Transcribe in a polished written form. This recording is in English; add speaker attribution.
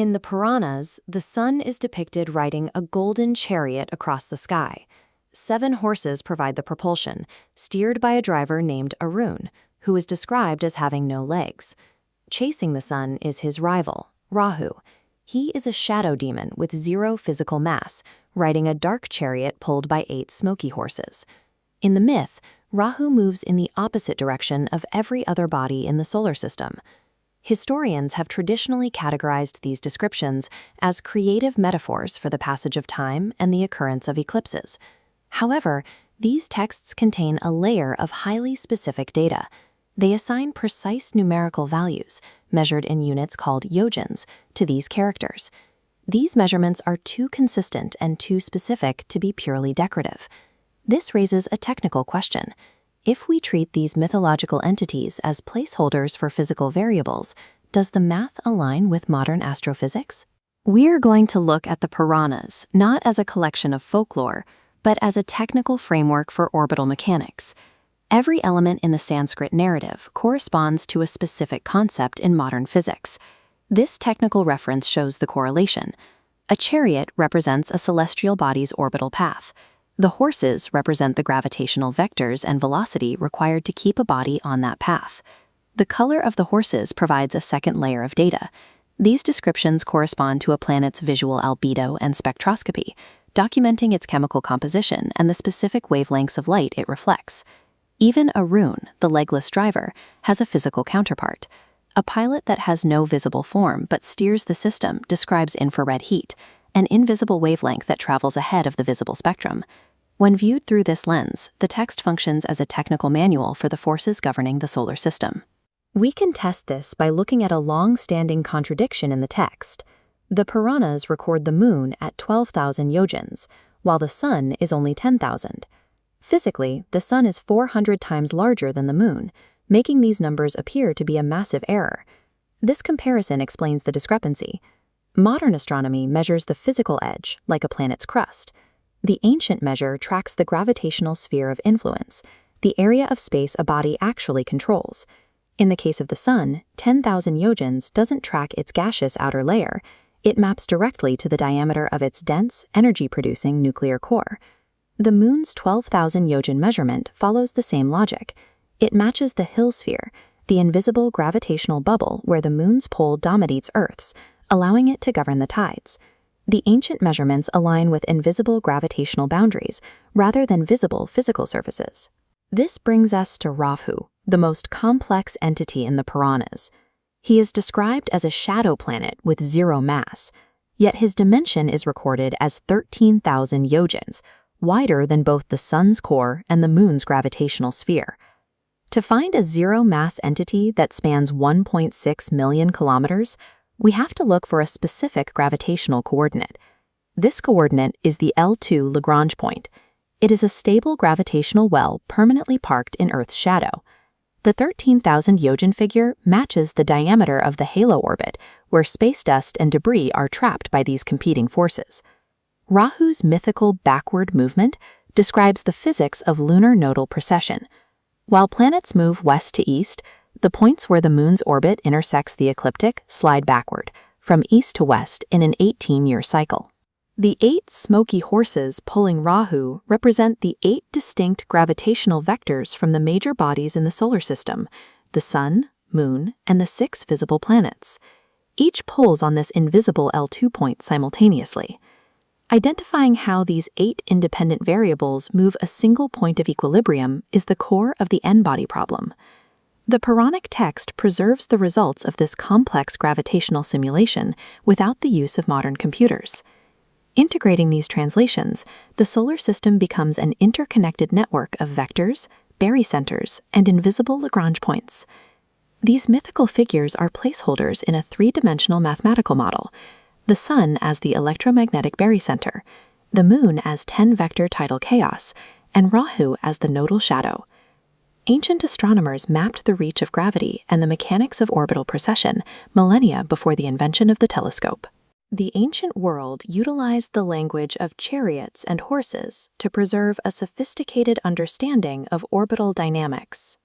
Speaker 1: In the Puranas, the sun is depicted riding a golden chariot across the sky. 7 horses provide the propulsion, steered by a driver named Arun, who is described as having no legs. Chasing the sun is his rival, Rahu. He is a shadow demon with 0 physical mass, riding a dark chariot pulled by 8 smoky horses. In the myth, Rahu moves in the opposite direction of every other body in the solar system. Historians have traditionally categorized these descriptions as creative metaphors for the passage of time and the occurrence of eclipses. However, these texts contain a layer of highly specific data. They assign precise numerical values, measured in units called Yojanas, to these characters. These measurements are too consistent and too specific to be purely decorative. This raises a technical question. If we treat these mythological entities as placeholders for physical variables, does the math align with modern astrophysics? We're going to look at the Puranas not as a collection of folklore, but as a technical framework for orbital mechanics. Every element in the Sanskrit narrative corresponds to a specific concept in modern physics. This technical reference shows the correlation. A chariot represents a celestial body's orbital path. The horses represent the gravitational vectors and velocity required to keep a body on that path. The color of the horses provides a second layer of data. These descriptions correspond to a planet's visual albedo and spectroscopy, documenting its chemical composition and the specific wavelengths of light it reflects. Even Arun, the legless driver, has a physical counterpart. A pilot that has no visible form but steers the system describes infrared heat, an invisible wavelength that travels ahead of the visible spectrum. When viewed through this lens, the text functions as a technical manual for the forces governing the solar system. We can test this by looking at a long-standing contradiction in the text. The Puranas record the moon at 12,000 yojanas, while the sun is only 10,000. Physically, the sun is 400 times larger than the moon, making these numbers appear to be a massive error. This comparison explains the discrepancy. Modern astronomy measures the physical edge, like a planet's crust. The ancient measure tracks the gravitational sphere of influence, the area of space a body actually controls. In the case of the sun, 10,000 yojanas doesn't track its gaseous outer layer. It maps directly to the diameter of its dense, energy-producing nuclear core. The moon's 12,000 yojan measurement follows the same logic. It matches the Hill sphere, the invisible gravitational bubble where the moon's pole dominates Earth's, allowing it to govern the tides. The ancient measurements align with invisible gravitational boundaries rather than visible physical surfaces. This brings us to Rahu, the most complex entity in the Puranas. He is described as a shadow planet with 0 mass, yet his dimension is recorded as 13,000 yojanas, wider than both the sun's core and the moon's gravitational sphere. To find a 0 mass entity that spans 1.6 million kilometers, we have to look for a specific gravitational coordinate. This coordinate is the L2 Lagrange point. It is a stable gravitational well permanently parked in Earth's shadow. The 13,000 yojan figure matches the diameter of the halo orbit, where space dust and debris are trapped by these competing forces. Rahu's mythical backward movement describes the physics of lunar nodal precession. While planets move west to east, the points where the moon's orbit intersects the ecliptic slide backward, from east to west in an 18-year cycle. The 8 smoky horses pulling Rahu represent the 8 distinct gravitational vectors from the major bodies in the solar system, the sun, moon, and the 6 visible planets. Each pulls on this invisible L2 point simultaneously. Identifying how these 8 independent variables move a single point of equilibrium is the core of the N-body problem. The Puranic text preserves the results of this complex gravitational simulation without the use of modern computers. Integrating these translations, the solar system becomes an interconnected network of vectors, barycenters, and invisible Lagrange points. These mythical figures are placeholders in a 3-dimensional mathematical model, the sun as the electromagnetic barycenter, the moon as 10-vector tidal chaos, and Rahu as the nodal shadow. Ancient astronomers mapped the reach of gravity and the mechanics of orbital precession millennia before the invention of the telescope. The ancient world utilized the language of chariots and horses to preserve a sophisticated understanding of orbital dynamics.